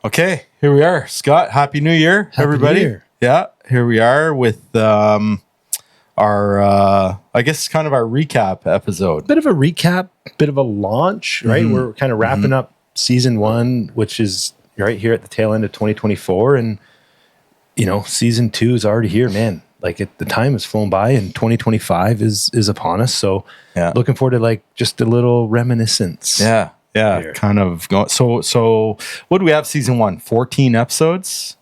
Okay, here we are. Scott, Happy New Year, everybody. New Year. Yeah, here we are with our, I guess, kind of our recap episode. Bit of a recap, bit of a launch, right? We're kind of wrapping up season one, which is right here at the tail end of 2024. And, season two is already here, man. Like the time has flown by and 2025 is upon us. So looking forward to just a little reminiscence. Yeah, here. kind of going. So what do we have season one? 14 episodes?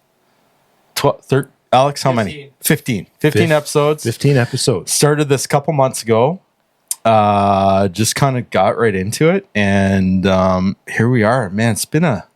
12, 13, Alex, how many? 15 episodes. 15 episodes. Started this a couple months ago. Just kind of got right into it. And here we are. Man, it's been a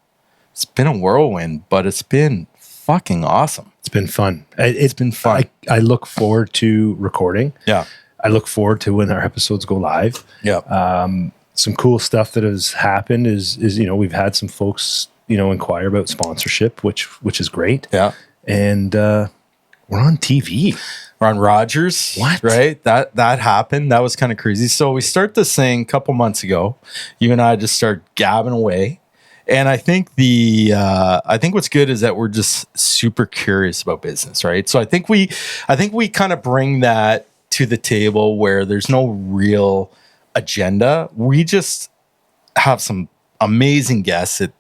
whirlwind, but it's been fucking awesome. It's been fun. It's been fun. I look forward to recording. Yeah. I look forward to when our episodes go live. Yeah. Some cool stuff that has happened is we've had some folks inquire about sponsorship, which is great. Yeah. And we're on TV. We're on Rogers. What? Right? That happened. That was kind of crazy. So we start this thing a couple months ago. You and I just start gabbing away. And I think what's good is that we're just super curious about business, right? So I think we kind of bring that to the table where there's no real agenda. We just have some amazing guests that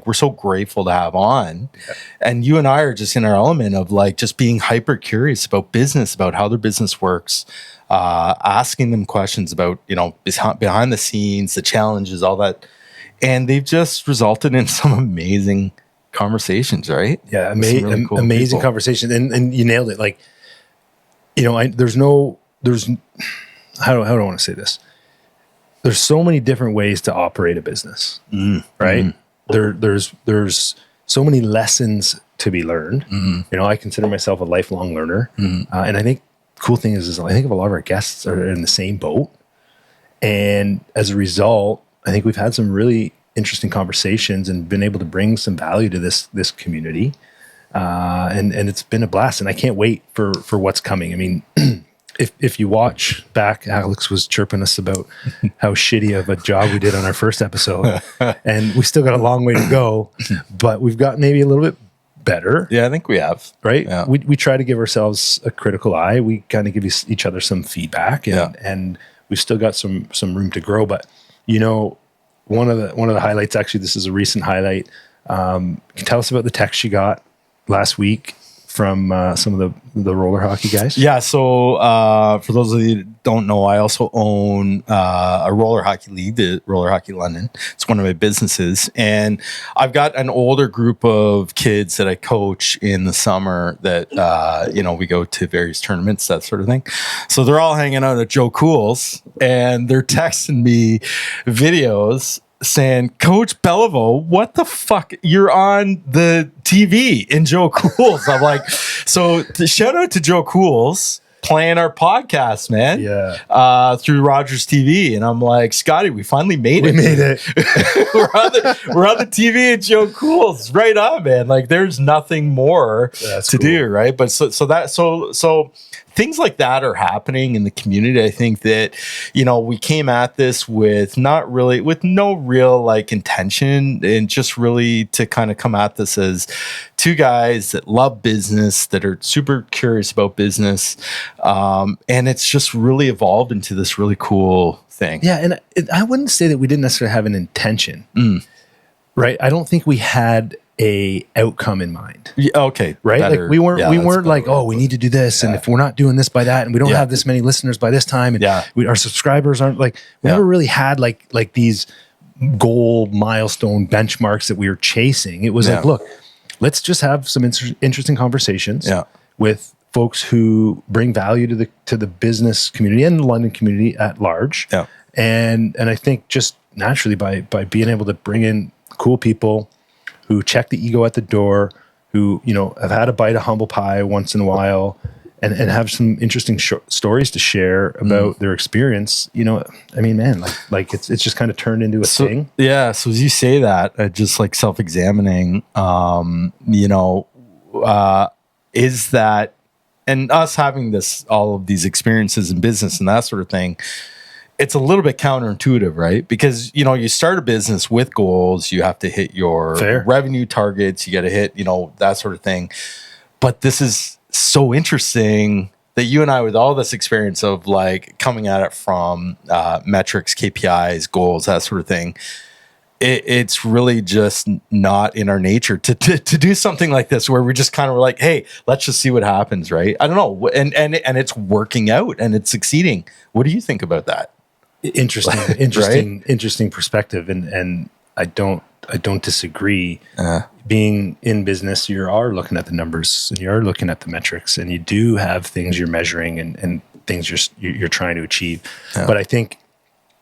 we're so grateful to have on. Yeah. And you and I are just in our element of just being hyper curious about business, about how their business works, asking them questions about, behind the scenes, the challenges, all that. And they've just resulted in some amazing conversations, right? Yeah, really cool amazing conversation. And you nailed it. How do I want to say this? There's so many different ways to operate a business, right? There's so many lessons to be learned. I consider myself a lifelong learner. And I think cool thing is I think a lot of our guests are in the same boat. And as a result, I think we've had some really interesting conversations and been able to bring some value to this community. And it's been a blast. And I can't wait for what's coming. I mean, If you watch back, Alex was chirping us about how shitty of a job we did on our first episode, and we still got a long way to go, but we've got maybe a little bit better. Yeah, I think we have. Right? Yeah. We try to give ourselves a critical eye. We kind of give each other some feedback, and we've still got some room to grow. But one of the highlights, actually, this is a recent highlight. Can you tell us about the text you got last week from some of the roller hockey guys? Yeah. So for those of you that don't know, I also own a roller hockey league, the Roller Hockey London. It's one of my businesses. And I've got an older group of kids that I coach in the summer that, we go to various tournaments, that sort of thing. So they're all hanging out at Joe Cool's and they're texting me videos saying, Coach Beliveau, what the fuck? You're on the TV in Joe Cool's. I'm like, so shout out to Joe Cool's playing our podcast, man. Yeah. Through Rogers TV. And I'm like, Scotty, we finally made it. We made it. we're on the TV at Joe Cool's. Right on, man. There's nothing more to do, right? But so things like that are happening in the community. I think that, we came at this with no real intention, and just really to kind of come at this as two guys that love business, that are super curious about business. And it's just really evolved into this really cool thing. Yeah. And I wouldn't say that we didn't necessarily have an intention, right? I don't think we had a outcome in mind. Yeah, okay. Right. Better. We weren't like, we need to do this. And if we're not doing this by that, and we don't have this many listeners by this time, and our subscribers aren't we never really had like these goal milestone benchmarks that we were chasing. It was look, let's just have some interesting conversations with folks who bring value to the business community and the London community at large. Yeah. And I think just naturally by being able to bring in cool people who check the ego at the door, who, have had a bite of humble pie once in a while, and have some interesting stories to share about their experience. It's just kind of turned into a thing. Yeah. So as you say that, just self-examining, is that, and us having all of these experiences in business and that sort of thing, it's a little bit counterintuitive, right? Because, you start a business with goals, you have to hit your Fair. revenue targets, you got to hit, that sort of thing. But this is so interesting that you and I, with all this experience of like coming at it from metrics, KPIs, goals, that sort of thing, it's really just not in our nature to do something like this, where we just kind of were like, hey, let's just see what happens, right? I don't know. And it's working out and it's succeeding. What do you think about that? Interesting perspective. And I don't disagree. Being in business, you are looking at the numbers and you are looking at the metrics, and you do have things you're measuring and things you're trying to achieve. But I think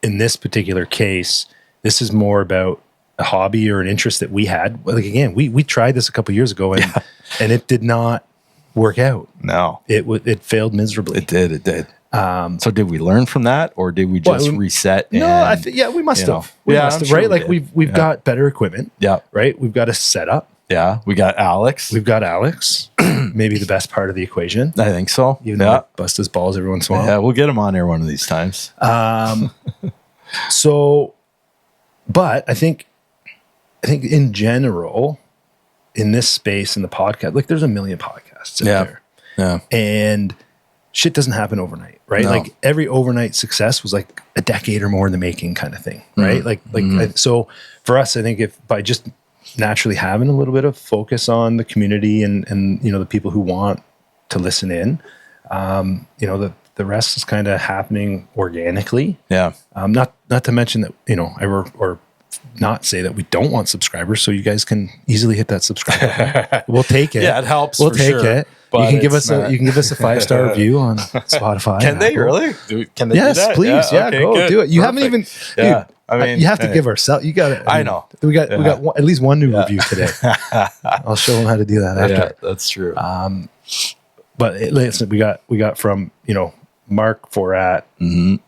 in this particular case, this is more about a hobby or an interest that we had. Like, again, we tried this a couple of years ago and it did not work out. No, it failed miserably. It did. So did we learn from that, or did we just reset? No, we must have. We must have, right? Like we've got better equipment. Yeah. Right. We've got a setup. Yeah. We got Alex. Maybe the best part of the equation. I think so. Even though I bust his balls every once in a while. Yeah, we'll get him on here one of these times. But I think in general, in this space, in the podcast, like there's a million podcasts out there. Yeah. And shit doesn't happen overnight, right? No. Like every overnight success was like a decade or more in the making kind of thing, right? So for us, I think if by just naturally having a little bit of focus on the community and the people who want to listen in, the rest is kind of happening organically. Yeah. Not to mention that, or not say that we don't want subscribers, so you guys can easily hit that subscribe button. We'll take it. Yeah, it helps. We'll take it. You can give us a 5-star review on Spotify. Can they really? Can they? Yes, do that? please. Yeah, okay, go good. do it. You Perfect. haven't even. Yeah. Dude, I mean, you have to give ourselves. You got it. I know. We got at least one new review today. I'll show them how to do that after. Yeah, that's true. But listen, we got from Mark Forat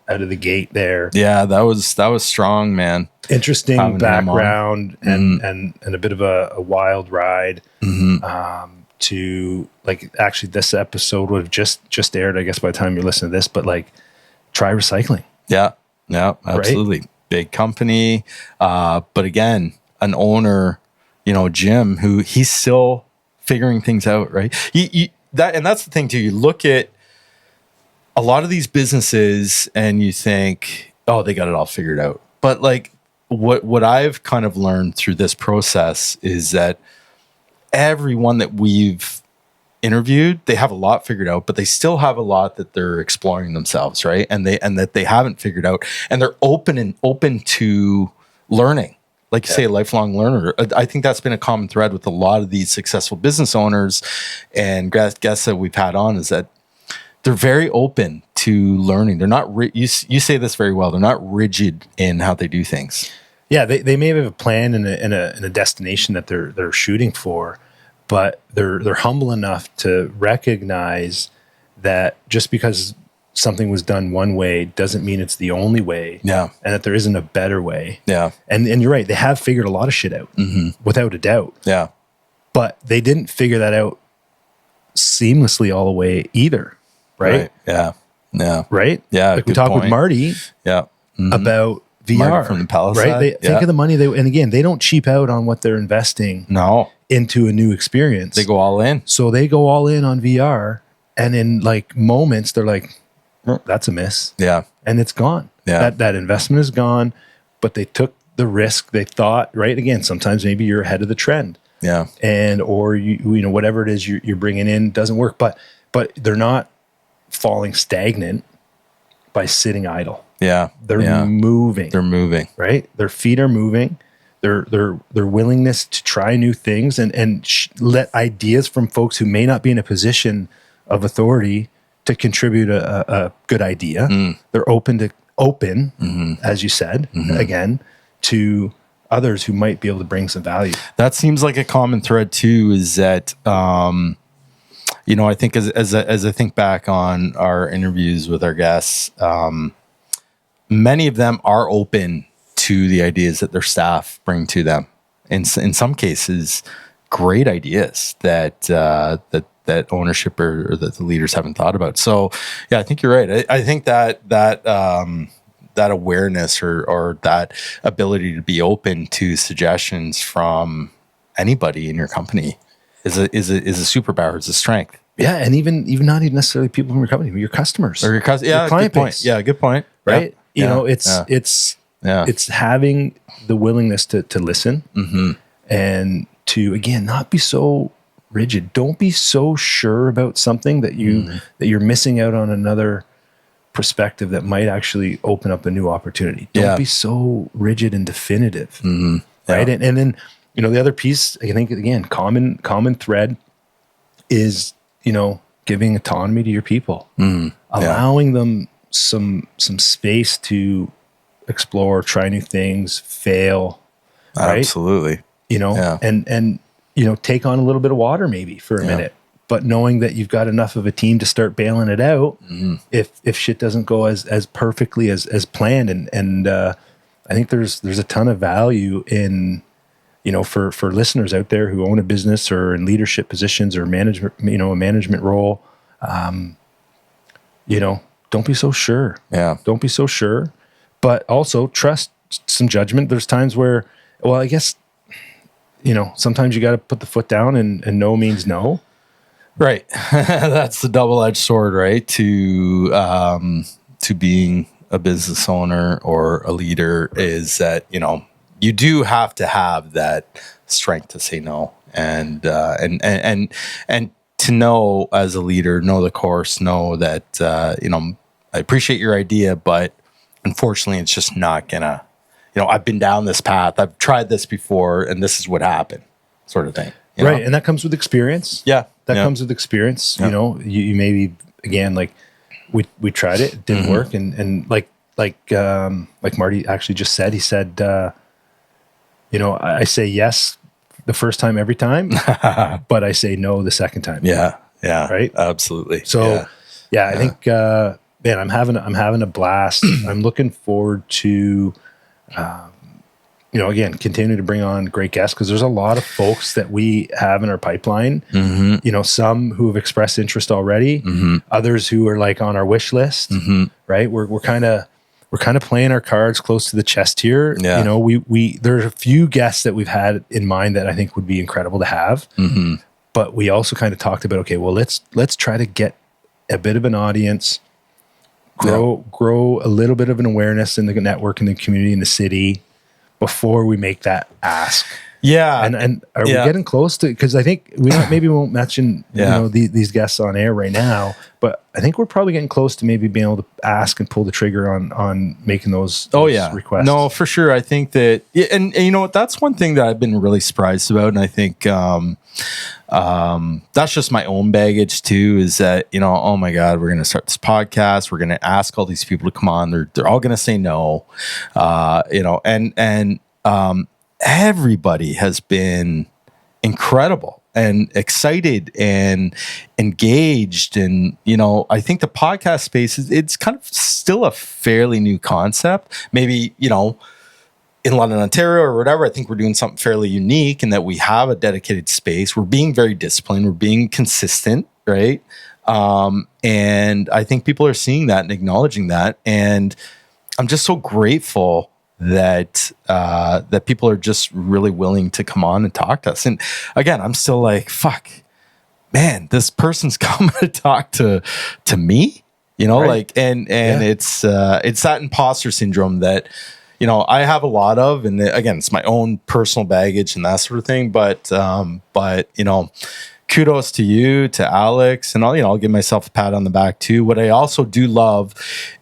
out of the gate there. Yeah, that was strong, man. Interesting background and a bit of a wild ride. To like, actually, this episode would have just aired, I guess, by the time you're listening to this. But like, Try Recycling. Yeah, absolutely. Right? Big company, but again, an owner, Jim, who he's still figuring things out, right? That's the thing too. You look at a lot of these businesses and you think, oh, they got it all figured out. But like what I've kind of learned through this process is that everyone that we've interviewed, they have a lot figured out, but they still have a lot that they're exploring themselves, right? And that they haven't figured out, and they're open to learning. Like you say, a lifelong learner. I think that's been a common thread with a lot of these successful business owners and guests that we've had on, is that they're very open to learning. They're not, you say this very well, they're not rigid in how they do things. Yeah, they may have a plan and a destination that they're shooting for, but they're humble enough to recognize that just because something was done one way doesn't mean it's the only way. Yeah. And that there isn't a better way. Yeah. And you're right, they have figured a lot of shit out, without a doubt. Yeah. But they didn't figure that out seamlessly all the way either. Right? Yeah. Yeah. Right? Yeah. Like we talked with Marty about VR. Marty from the Palisade. Right? Think of the money and again, they don't cheap out on what they're investing into a new experience. They go all in. So they go all in on VR, and in like moments they're like, that's a miss. Yeah. And it's gone. Yeah. That investment is gone, but they took the risk. They thought, right? Again, sometimes maybe you're ahead of the trend. Yeah. And, or you whatever it is you're bringing in doesn't work, but they're not falling stagnant by sitting idle. Yeah. They're moving. They're moving. Right? Their feet are moving. Their willingness to try new things and let ideas from folks who may not be in a position of authority to contribute a good idea. They're open, as you said, again, to others who might be able to bring some value. That seems like a common thread too, is that, I think as I think back on our interviews with our guests, many of them are open to the ideas that their staff bring to them. In some cases, great ideas that ownership or that the leaders haven't thought about. So yeah, I think you're right. I think that that awareness or that ability to be open to suggestions from anybody in your company is a superpower. It's a strength. Yeah, and even not even necessarily people from your company, but your customers or your client good point. base. Yeah, good point. Right? Yeah. You know, it's having the willingness to listen and to, again, not be so rigid. Don't be so sure about something that you're missing out on another perspective that might actually open up a new opportunity. Don't be so rigid and definitive. Right. And then, you know, the other piece, I think, again, common thread is, you know, giving autonomy to your people, allowing them some space to explore, try new things, fail. Right? Absolutely. You know, and, you know, take on a little bit of water maybe for a minute, but knowing that you've got enough of a team to start bailing it out if shit doesn't go as perfectly as planned. And I think there's a ton of value in, you know, for listeners out there who own a business or in leadership positions or management, you know, a management role. You know, don't be so sure. Yeah. Don't be so sure, but also trust some judgment. There's times where, well, I guess, you know, sometimes you got to put the foot down and no means no. Right. That's the double-edged sword, right? To being a business owner or a leader is that, you know, you do have to have that strength to say no, and to know as a leader, know the course, know that, you know, I appreciate your idea, but unfortunately it's just not gonna, you know, I've been down this path, I've tried this before, and this is what happened, sort of thing. Right. And that comes with experience. Yeah. That comes with experience. Yeah. You know, you maybe, again, like we tried it didn't work. And like Marty actually just said, he said, you know, I say yes the first time every time, but I say no the second time. Yeah. Yeah. Right. Absolutely. So I think, man, I'm having a blast. I'm looking forward to, you know, again, continue to bring on great guests, because there's a lot of folks that we have in our pipeline. You know, some who have expressed interest already, others who are like on our wish list. Right. We're kind of playing our cards close to the chest here. Yeah. You know, there's a few guests that we've had in mind that I think would be incredible to have. But we also kind of talked about, okay, well, let's try to get a bit of an audience, grow a little bit of an awareness in the network, in the community, in the city, before we make that ask. Yeah. And are we getting close to, because I think maybe we won't mention, you know, these guests on air right now, but I think we're probably getting close to maybe being able to ask and pull the trigger on making those requests. No, for sure. I think that, and you know what, that's one thing that I've been really surprised about. And I think, that's just my own baggage too, is that, you know, oh my God, we're going to start this podcast. We're going to ask all these people to come on. They're all going to say no, you know, and everybody has been incredible and excited and engaged. And, you know, I think the podcast space it's kind of still a fairly new concept. Maybe, you know, in London, Ontario or whatever, I think we're doing something fairly unique in that we have a dedicated space. We're being very disciplined. We're being consistent, right? And I think people are seeing that and acknowledging that. And I'm just so grateful that that people are just really willing to come on and talk to us. And again, I'm still like, fuck, man, this person's coming to talk to me, you know, like, and it's that imposter syndrome that, you know, I have a lot of, and again, it's my own personal baggage and that sort of thing. But you know, kudos to you, to Alex, and I'll give myself a pat on the back too. What I also do love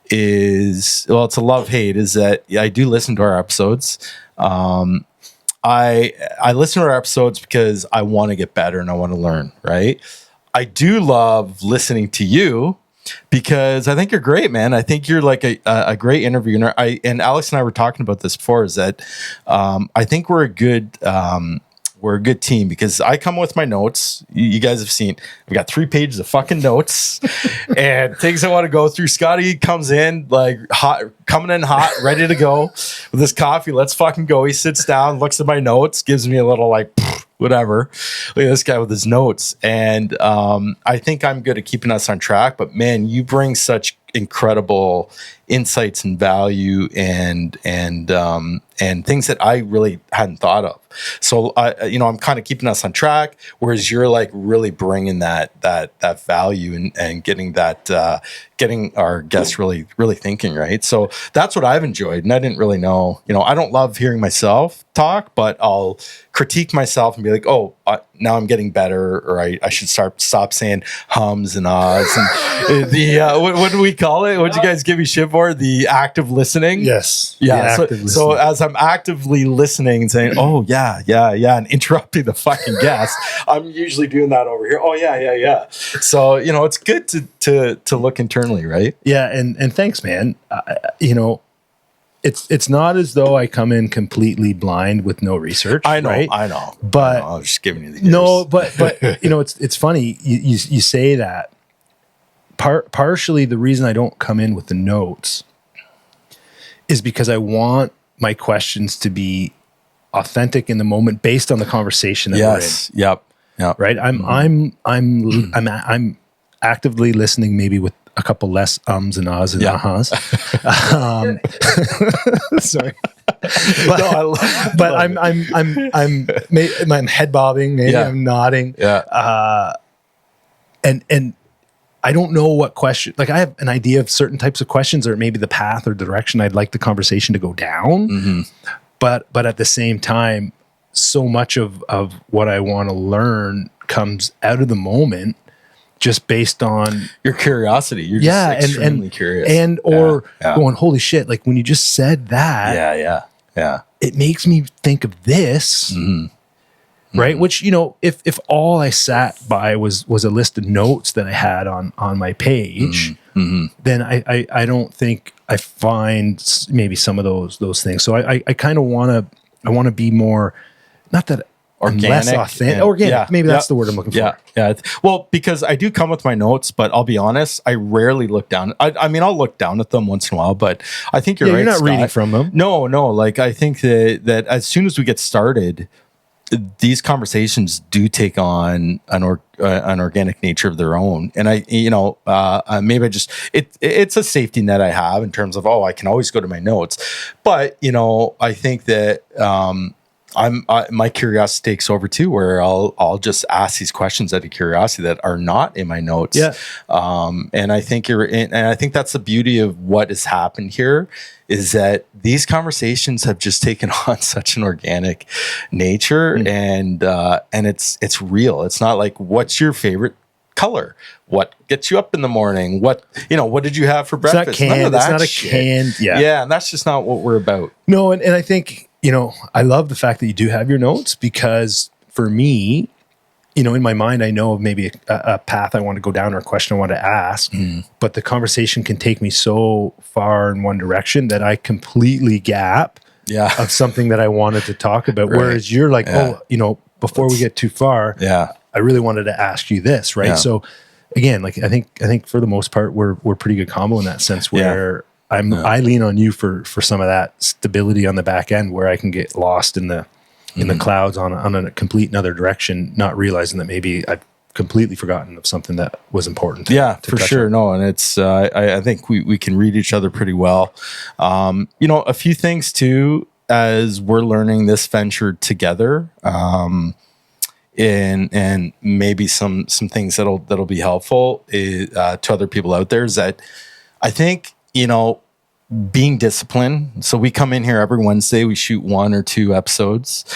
is, well, it's a love-hate, is that I do listen to our episodes. I listen to our episodes because I want to get better and I want to learn, right? I do love listening to you because I think you're great, man. I think you're like a great interviewer. And Alex and I were talking about this before, is that I think we're a good team, because I come with my notes. You guys have seen, I've got 3 pages of fucking notes and things I want to go through. Scotty comes in like coming in hot, ready to go with his coffee. Let's fucking go. He sits down, looks at my notes, gives me a little like, whatever. Look at this guy with his notes. And I think I'm good at keeping us on track, but man, you bring such incredible insights and value and things that I really hadn't thought of. So I'm kind of keeping us on track, whereas you're like really bringing that value and getting our guests really thinking, right? So that's what I've enjoyed, and I didn't really know. I don't love hearing myself talk, but I'll critique myself and be like, oh, now I'm getting better, or I should stop saying hums and ahs and the what do we call it? What did you guys give me shit for? The active listening. Yes. Yeah. So as I'm actively listening and saying, oh yeah, and interrupting the fucking guest, I'm usually doing that over here. Oh yeah. So it's good to look internally, right? Yeah, and thanks, man. It's not as though I come in completely blind with no research. I know, right? I know. But I was just giving you the gears. No, but it's funny you say that. Partially the reason I don't come in with the notes is because I want my questions to be authentic in the moment based on the conversation that we're in. Yep. Right. I'm actively listening, maybe with a couple less ums and ahs and ahas. Sorry. But I'm head bobbing, maybe I'm nodding. Yeah. And I don't know what question, like I have an idea of certain types of questions or maybe the path or direction I'd like the conversation to go down. Mm-hmm. But at the same time, so much of what I want to learn comes out of the moment just based on your curiosity. You're just extremely curious. And going, holy shit, like when you just said that, yeah. It makes me think of this. Mm-hmm. Right. Mm-hmm. Which, if all I sat by was a list of notes that I had on my page, mm-hmm. then I don't think I find maybe some of those things. So I kind of want to be more, not that organic, less authentic. Organic. Yeah, maybe that's the word I'm looking for. Yeah. Well, because I do come with my notes, but I'll be honest, I rarely look down. I mean, I'll look down at them once in a while, but I think you're right. You're not Scott. reading from them. No. Like I think that as soon as we get started, these conversations do take on an organic nature of their own. And maybe I just, it's a safety net I have in terms of, I can always go to my notes. But, I think that, my curiosity takes over too, where I'll just ask these questions out of curiosity that are not in my notes. Yeah. And I think I think that's the beauty of what has happened here, is that these conversations have just taken on such an organic nature, and it's real. It's not like, what's your favorite color? What gets you up in the morning? What did you have for breakfast? It's not canned. It's not a canned. Yeah. And that's just not what we're about. No. And I think, I love the fact that you do have your notes, because for me, in my mind, I know of maybe a path I want to go down or a question I want to ask, but the conversation can take me so far in one direction that I completely gap of something that I wanted to talk about. Right. Whereas you're like, before we get too far, I really wanted to ask you this. Right. Yeah. So again, like, I think for the most part, we're pretty good combo in that sense, where I lean on you for some of that stability on the back end, where I can get lost in the clouds on a complete another direction, not realizing that maybe I've completely forgotten of something that was important. To for sure. On. No, and it's I think we can read each other pretty well. A few things too, as we're learning this venture together, and maybe some things that'll be helpful to other people out there, is that I think, being disciplined. So we come in here every Wednesday, we shoot 1 or 2 episodes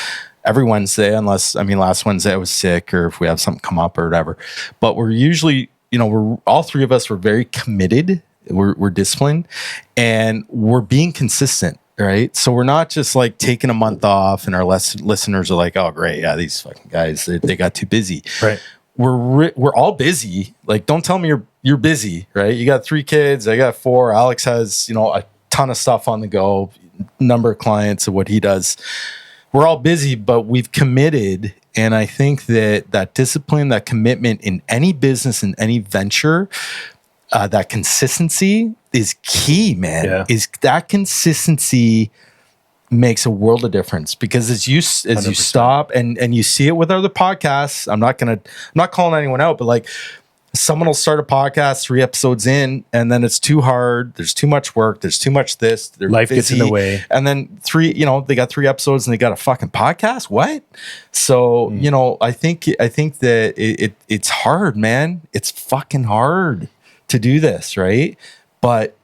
every Wednesday, unless, last Wednesday I was sick, or if we have something come up or whatever. But we're usually, we're all 3 of us, we're very committed. We're disciplined, and we're being consistent. Right. So we're not just like taking a month off and our listeners are like, oh, great. Yeah, these fucking guys, they got too busy. Right. We're all busy. Like, don't tell me you're busy, right? You got 3 kids. I got 4. Alex has, a ton of stuff on the go, number of clients of what he does. We're all busy, but we've committed. And I think that discipline, that commitment in any business, in any venture, that consistency is key, man. Yeah. Is that consistency makes a world of difference, because as you 100%. You stop and you see it with other podcasts. I'm not calling anyone out, but like, someone will start a podcast 3 episodes in, and then it's too hard. There's too much work. There's too much this. They're Life busy, gets in the way. and then they got 3 episodes and they got a fucking podcast. What? So I think that it's hard, man. It's fucking hard to do this, right? But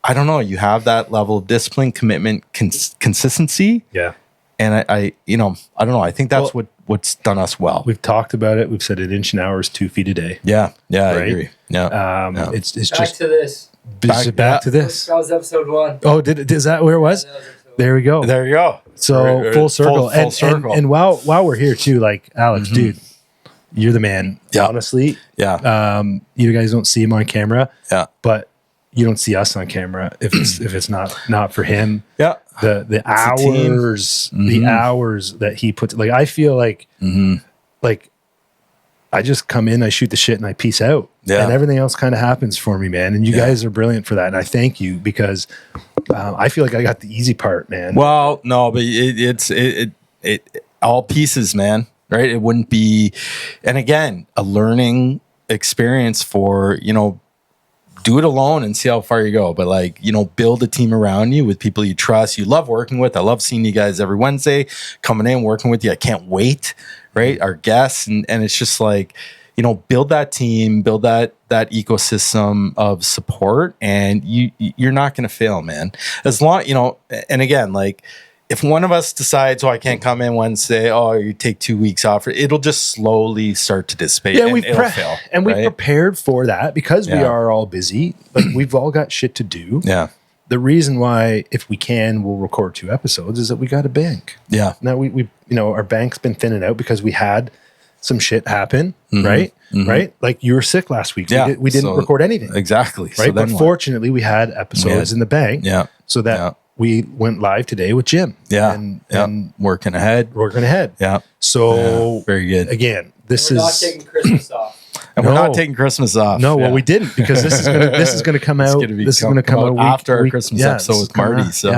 I don't know. You have that level of discipline, commitment, consistency. Yeah. And I don't know. I think that's what's done us well. We've talked about it. We've said an inch an hour is 2 feet a day. Yeah. Yeah. Right? I agree. Yeah. It's Back just to this. back to this. That was episode 1. Oh, is that where it was? That was episode 1. There we go. There you go. So full circle. Full circle. And while we're here too, like Alex, dude, you're the man. Yeah. Honestly. Yeah. You guys don't see him on camera. Yeah. But you don't see us on camera if it's not for him. Yeah. The hours, the hours that he puts, like, I feel like like I just come in, I shoot the shit and I peace out. Yeah. And everything else kind of happens for me, man. And you guys are brilliant for that. And I thank you because I feel like I got the easy part, man. Well, no, but it's all pieces, man. Right? It wouldn't be, and again, a learning experience for do it alone and see how far you go. But build a team around you with people you trust, you love working with. I love seeing you guys every Wednesday, coming in, working with you. I can't wait. Right? Our guests, and it's just build that team, build that ecosystem of support, and you're not going to fail, man. As long, and again, if one of us decides, I can't come in Wednesday, you take 2 weeks off, it'll just slowly start to dissipate. Yeah, and it'll fail. And we've right? prepared for that because we are all busy. Like, we've all got shit to do. Yeah. The reason why, if we can, we'll record 2 episodes is that we got a bank. Yeah. Now we our bank's been thinning out because we had some shit happen, right? Right? Like, you were sick last week. So Yeah. we didn't record anything. Exactly. Right? So But then fortunately, we had episodes in the bank. Yeah. So that we went live today with Jim. Yeah. And working ahead. working ahead. Yeah. So Very good. again, this We're is not taking Christmas off. And we're not taking Christmas off. No, well, Yeah. we didn't, because this is gonna come out. This is gonna come out after our week- Christmas yeah, episode this is with coming Marty. out. So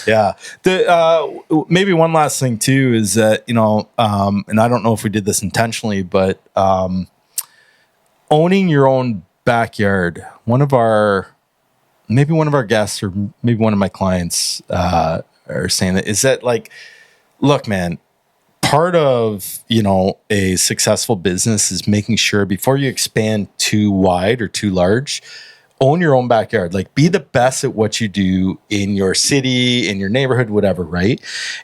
yeah. The maybe one last thing too is that and I don't know if we did this intentionally, but owning your own backyard. One of our guests or maybe one of my clients are saying that look, man. Part of a successful business is making sure before you expand too wide or too large, own your own backyard. Be the best at what you do in your city, in your neighborhood, whatever, right?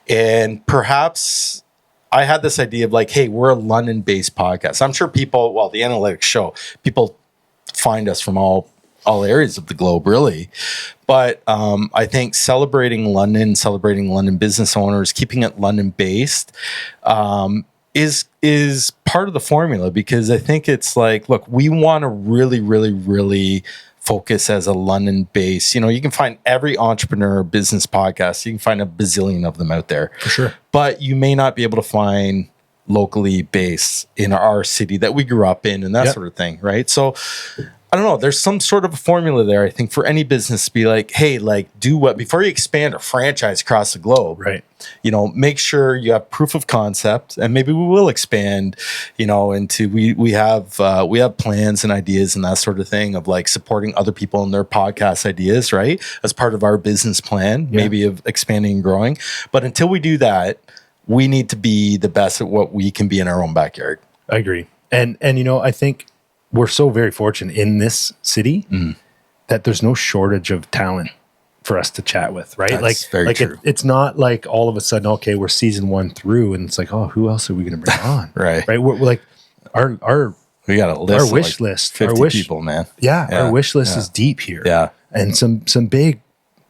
And perhaps I had this idea of hey, we're a London-based podcast. I'm sure people, the analytics show, people find us from all areas of the globe, really. But I think celebrating London business owners, keeping it London-based is part of the formula, because I think it's look, we want to really, really, really focus as a London-based. You can find every entrepreneur business podcast. You can find a bazillion of them out there. For sure. But you may not be able to find locally based in our city that we grew up in and that sort of thing, right? So I don't know. There's some sort of a formula there, I think, for any business to be hey, do what before you expand a franchise across the globe, Right. Make sure you have proof of concept, and maybe we will expand, into we have plans and ideas and that sort of thing of supporting other people in their podcast ideas, right? As part of our business plan, maybe of expanding and growing. But until we do that, we need to be the best at what we can be in our own backyard. I agree. And I think we're so very fortunate in this city that there's no shortage of talent for us to chat with, right? That's very true. It's not all of a sudden, okay, we're season 1 through, and it's who else are we going to bring on? Right. Right. We're our We got a list. Our wish list. 50 people, man. Our wish list is deep here. Yeah. And some big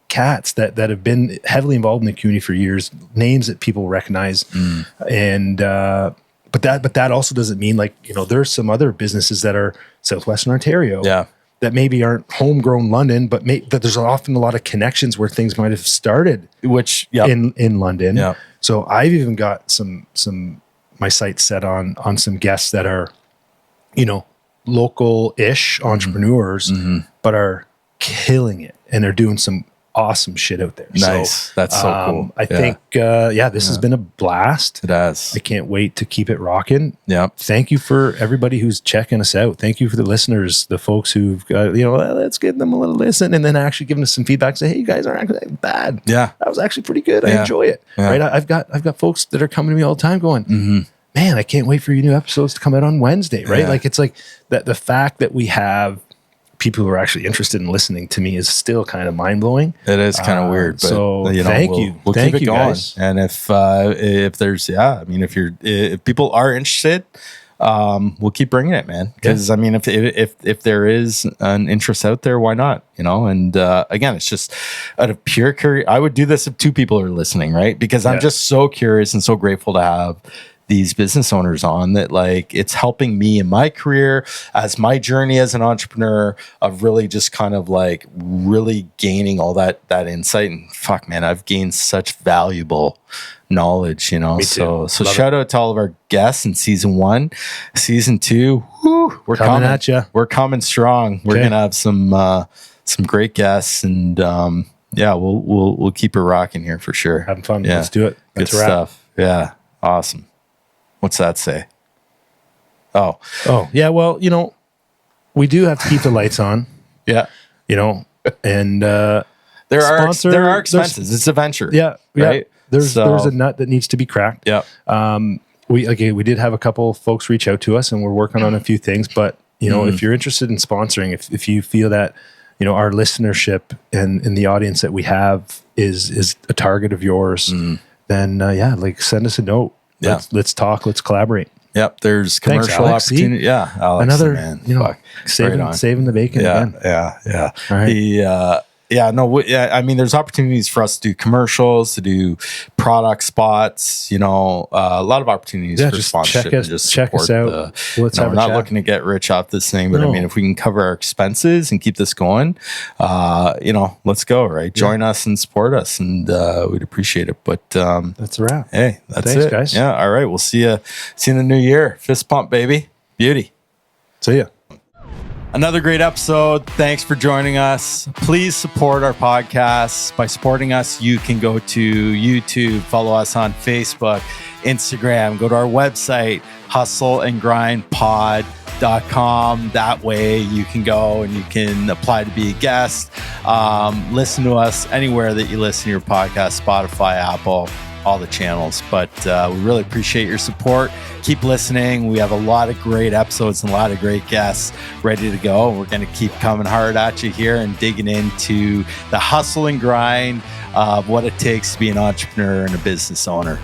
cats that have been heavily involved in the community for years, names that people recognize. And but that also doesn't mean there's some other businesses that are Southwestern Ontario that maybe aren't homegrown London, but that there's often a lot of connections where things might have started in London. Yeah. So I've even got some my sights set on some guests that are local-ish entrepreneurs, but are killing it, and they're doing some awesome shit out there. Nice. That's so cool. I think, this has been a blast. It has. I can't wait to keep it rocking. Yeah. Thank you for everybody who's checking us out. Thank you for the listeners, the folks who've got, let's give them a little listen and then actually giving us some feedback. Say, hey, you guys aren't actually that bad. Yeah. That was actually pretty good. I Yeah. enjoy it. Yeah. Right. I've got folks that are coming to me all the time going, man, I can't wait for your new episodes to come out on Wednesday. Right. Yeah. Like, it's like that the fact that we have people who are actually interested in listening to me is still kind of mind blowing. It is kind of weird, but so thank you. We'll Thank keep it you, going. guys. And if there's, if people are interested, we'll keep bringing it, man. Because I mean, if there is an interest out there, why not? And again, it's just out of pure curiosity. I would do this if 2 people are listening, right? Because I'm just so curious and so grateful to have these business owners on that, like, it's helping me in my career as my journey as an entrepreneur of really just kind of like really gaining all that insight. And fuck, man, I've gained such valuable knowledge, so Love shout out to all of our guests in season 1. Season 2, we're Coming at ya. We're coming strong. We're Okay. gonna have some great guests, and we'll keep it rocking here for sure. Having fun. Yeah. Let's do it. Good That's a wrap. stuff. Yeah. Awesome. What's that say? Oh, Yeah. Well, we do have to keep the lights on, yeah. and There Sponsor- are expenses. It's a venture. yeah. Right. There's a nut that needs to be cracked. Yeah. We did have a couple folks reach out to us, and we're working on a few things. But if you're interested in sponsoring, if you feel that our listenership and the audience that we have is a target of yours, then send us a note. Yeah. Let's talk. Let's collaborate. Yep. There's Thanks, commercial Alex. See? opportunity. Yeah. Alex, Another, man. Fuck. saving Right on. saving the bacon Yeah. again. Yeah. All right. I mean, there's opportunities for us to do commercials, to do product spots, a lot of opportunities Yeah, for just sponsorship. check us support out. Let's have we're a not chat. looking to get rich off this thing, but I No. mean, if we can cover our expenses and keep this going, let's go, right? Join us and support us, and we'd appreciate it. But That's a wrap. hey, that's Thanks, it, guys. Yeah, all right, we'll see you in the new year. Fist pump, baby, beauty. See ya. Another great episode. Thanks for joining us. Please support our podcast. By supporting us, you can go to YouTube, follow us on Facebook, Instagram, go to our website, hustleandgrindpod.com. That way you can go and you can apply to be a guest. Listen to us anywhere that you listen to your podcast, Spotify, Apple, all the channels. But we really appreciate your support. Keep listening. We have a lot of great episodes and a lot of great guests ready to go. We're going to keep coming hard at you here and digging into the hustle and grind of what it takes to be an entrepreneur and a business owner.